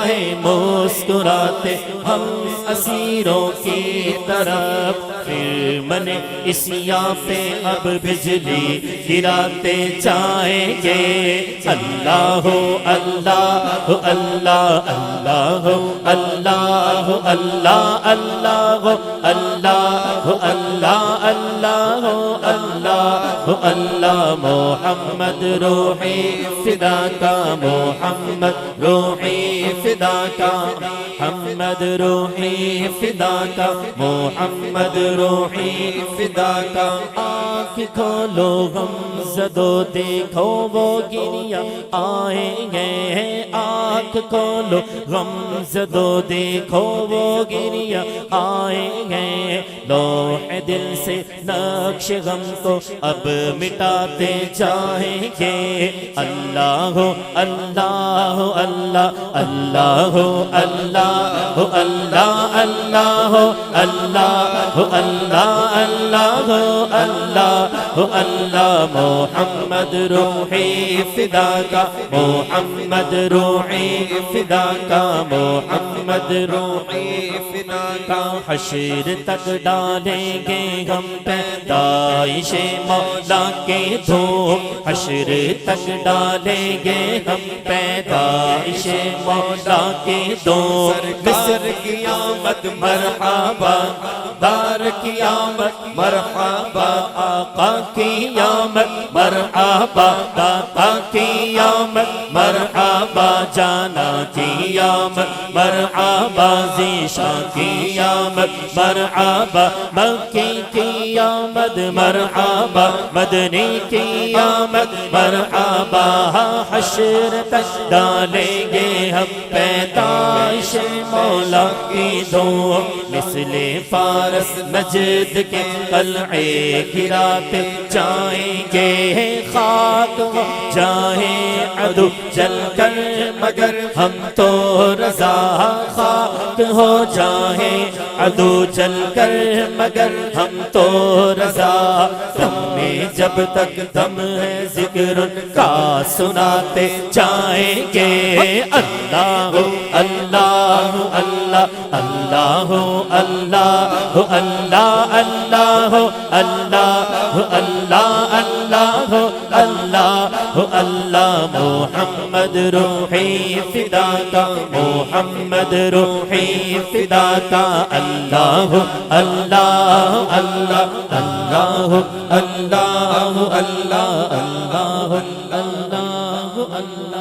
آئے مسکراتے ہم اسیروں کی طرف، پھر من اسیاں پہ اب بجلی گراتے جائیں گے۔ اللہ اللہ اللہ اللہ اللہ اللہ اللہ اللہ اللہ اللہ اللہ اللہ محمد روحی فدا کا محمد روحی فدا کا محمد روحی فدا کا محمد روحی فدا کا۔ آنکھ کھولو غم زدو دیکھو وہ گریہ آئیں گے، آنکھ کھولو غم زدو دیکھو وہ گریہ آئیں گے۔ لوح دل سے نقش غم کو اب مٹاتے جائیں گے۔ اللہ اللہ اللہ اللہ اللہ اللہ اللہ اللہ اللہ اللہ اللہ اللہ محمد روحی فدا کا محمد روحی فدا کا محمد روحی فدا کا۔ حشر تک ڈالیں گے ہم پیدائش مولا کے دھوم، حشر تک ڈالیں گے ہم پیدائش مولا کے دھوم۔ مصر کی آمد مرحبا، دار کی آمد مرحبا، آقا کی آمد مرحبا، داتا کی آمد مرحبا، جانا کی آمد مرحبا، ذیشان کی آمد مرحبا، مکی کی آمد مرحبا، مدنی کی آمد مرحبا۔ حشر تک ڈالیں گے ہم پیدائش مولا کی دھوم، مثل فارس نجد کے قلعے گراتے جائیں گے۔ خاک ہو جائیں عدو جل کر مگر ہم تو رضا، خاک ہو جائیں عدو جل کر مگر ہم تو رضا۔ دم میں جب تک دم ہے ذکر کا سناتے جائیں گے۔ اللہ اللہ اللہ اللہ اللہ اللہ اللہ اللہ اللہ اللہ اللہ اللہ محمد روحی فدا کا محمد روحی فدا کا۔ اللہ اللہ اللہ اللہ اللہ اللہ اللہ اللہ اللہ